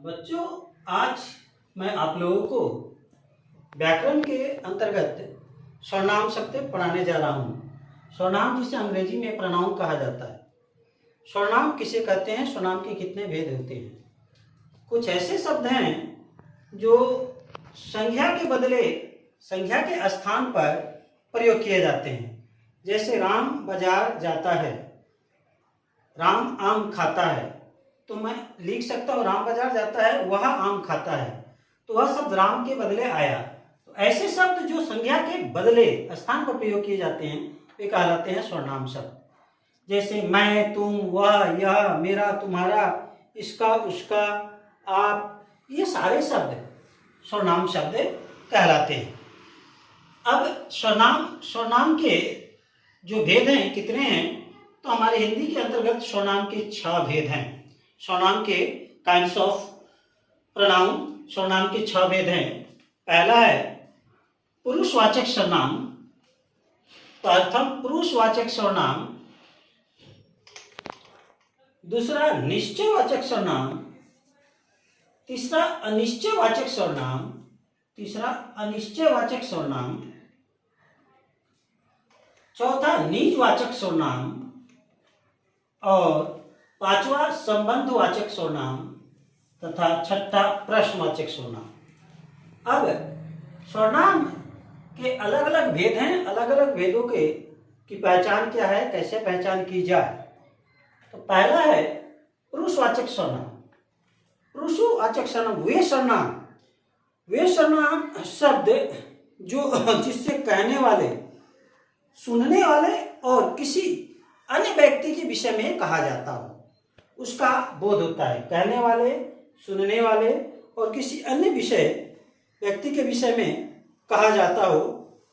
बच्चों, आज मैं आप लोगों को व्याकरण के अंतर्गत सर्वनाम शब्द पढ़ाने जा रहा हूँ। सर्वनाम जिसे अंग्रेजी में प्रोनाउन कहा जाता है। सर्वनाम किसे कहते हैं, सर्वनाम के कितने भेद होते हैं। कुछ ऐसे शब्द हैं जो संज्ञा के बदले संज्ञा के स्थान पर प्रयोग किए जाते हैं। जैसे राम बाजार जाता है, राम आम खाता है, तो मैं लिख सकता हूँ राम बाजार जाता है, वह आम खाता है, तो वह शब्द राम के बदले आया। तो ऐसे शब्द जो संज्ञा के बदले स्थान पर प्रयोग किए जाते हैं वे कहलाते हैं सर्वनाम शब्द। जैसे मैं, तुम, वह, यह, मेरा, तुम्हारा, इसका, उसका, आप, ये सारे शब्द सर्वनाम शब्द कहलाते हैं। अब सर्वनाम के जो भेद हैं कितने हैं, तो हमारे हिंदी के अंतर्गत सर्वनाम के 6 भेद हैं। सर्वनाम के काइंड्स ऑफ प्रोनाउन, सर्वनाम के 6 भेद हैं। पहला है पुरुषवाचक सर्वनाम, प्रथम पुरुषवाचक सर्वनाम, दूसरा निश्चयवाचक सर्वनाम, तीसरा अनिश्चयवाचक सर्वनाम, तीसरा अनिश्चयवाचक सर्वनाम, चौथा निजवाचक सर्वनाम और पांचवा संबंधवाचक सर्वनाम तथा छठा प्रश्नवाचक सर्वनाम। अब सर्वनाम के अलग अलग भेद हैं। अलग अलग भेदों की पहचान क्या है, कैसे पहचान की जाए। तो पहला है पुरुषवाचक सर्वनाम। पुरुषवाचक सर्वनाम वे सर्वनाम शब्द जो जिससे कहने वाले, सुनने वाले और किसी अन्य व्यक्ति के विषय में कहा जाता हो, उसका बोध होता है। कहने वाले, सुनने वाले और किसी अन्य व्यक्ति के विषय में कहा जाता हो,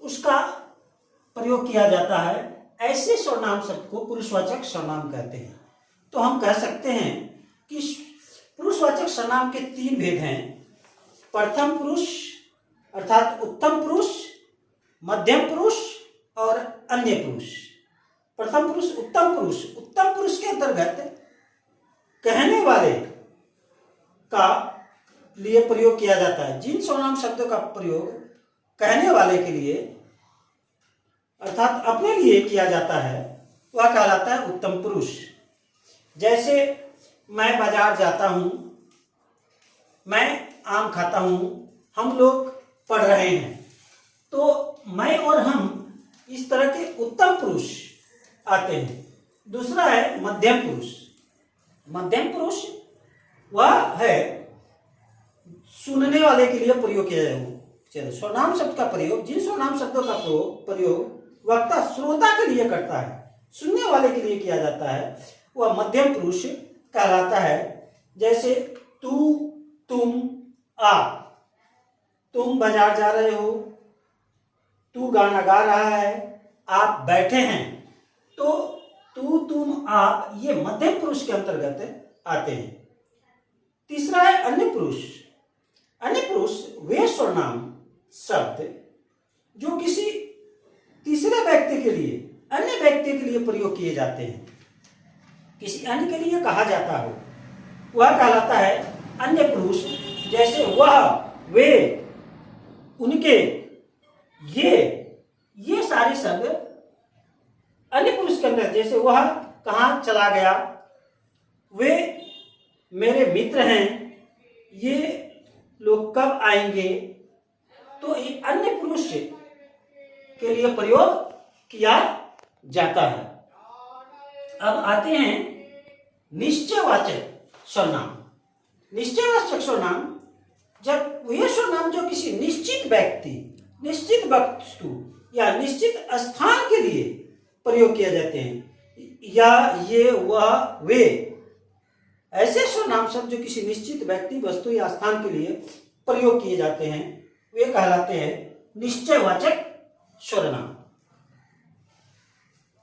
उसका प्रयोग किया जाता है। ऐसे सर्वनाम शब्द को पुरुषवाचक सर्वनाम कहते हैं। तो हम कह सकते हैं कि पुरुषवाचक सर्वनाम के 3 भेद हैं। प्रथम पुरुष अर्थात उत्तम पुरुष, मध्यम पुरुष और अन्य पुरुष। प्रथम पुरुष, उत्तम पुरुष। उत्तम पुरुष के अंतर्गत कहने वाले का लिए प्रयोग किया जाता है। जिन सर्वनाम शब्दों का प्रयोग कहने वाले के लिए अर्थात अपने लिए किया जाता है वह कहलाता है उत्तम पुरुष। जैसे मैं बाजार जाता हूँ, मैं आम खाता हूँ, हम लोग पढ़ रहे हैं, तो मैं और हम इस तरह के उत्तम पुरुष आते हैं। दूसरा है मध्यम पुरुष। मध्यम पुरुष वह है सुनने वाले के लिए प्रयोग किया जाए। सर्वनाम शब्द का प्रयोग, जिन सर्वनाम शब्दों का प्रयोग वक्ता श्रोता के लिए करता है, सुनने वाले के लिए किया जाता है, वह मध्यम पुरुष कहलाता है। जैसे तू, तुम, आप। तुम बाजार जा रहे हो, तू गाना गा रहा है, आप बैठे हैं, तो तू, तुम, आप ये मध्यम पुरुष के अंतर्गत आते हैं। तीसरा है अन्य पुरुष। अन्य पुरुष वे सर्वनाम शब्द जो किसी तीसरे व्यक्ति के लिए, अन्य व्यक्ति के लिए प्रयोग किए जाते हैं, किसी अन्य के लिए कहा जाता हो, वह कहलाता है अन्य पुरुष। जैसे वह, वे, उनके, ये सारे शब्द अन्य पुरुष के अंदर। जैसे वह कहाँ चला गया, वे मेरे मित्र हैं, ये लोग कब आएंगे, तो ये अन्य पुरुष के लिए प्रयोग किया जाता है। अब आते हैं निश्चयवाचक सर्वनाम। निश्चयवाचक सर्वनाम जब वह सर्वनाम जो किसी निश्चित व्यक्ति, निश्चित वस्तु या निश्चित स्थान के लिए प्रयोग किए जाते हैं, या ये, वह, वे, ऐसे सर्वनाम शब्द जो किसी निश्चित व्यक्ति, वस्तु या स्थान के लिए प्रयोग किए जाते हैं वे कहलाते हैं निश्चयवाचक सर्वनाम।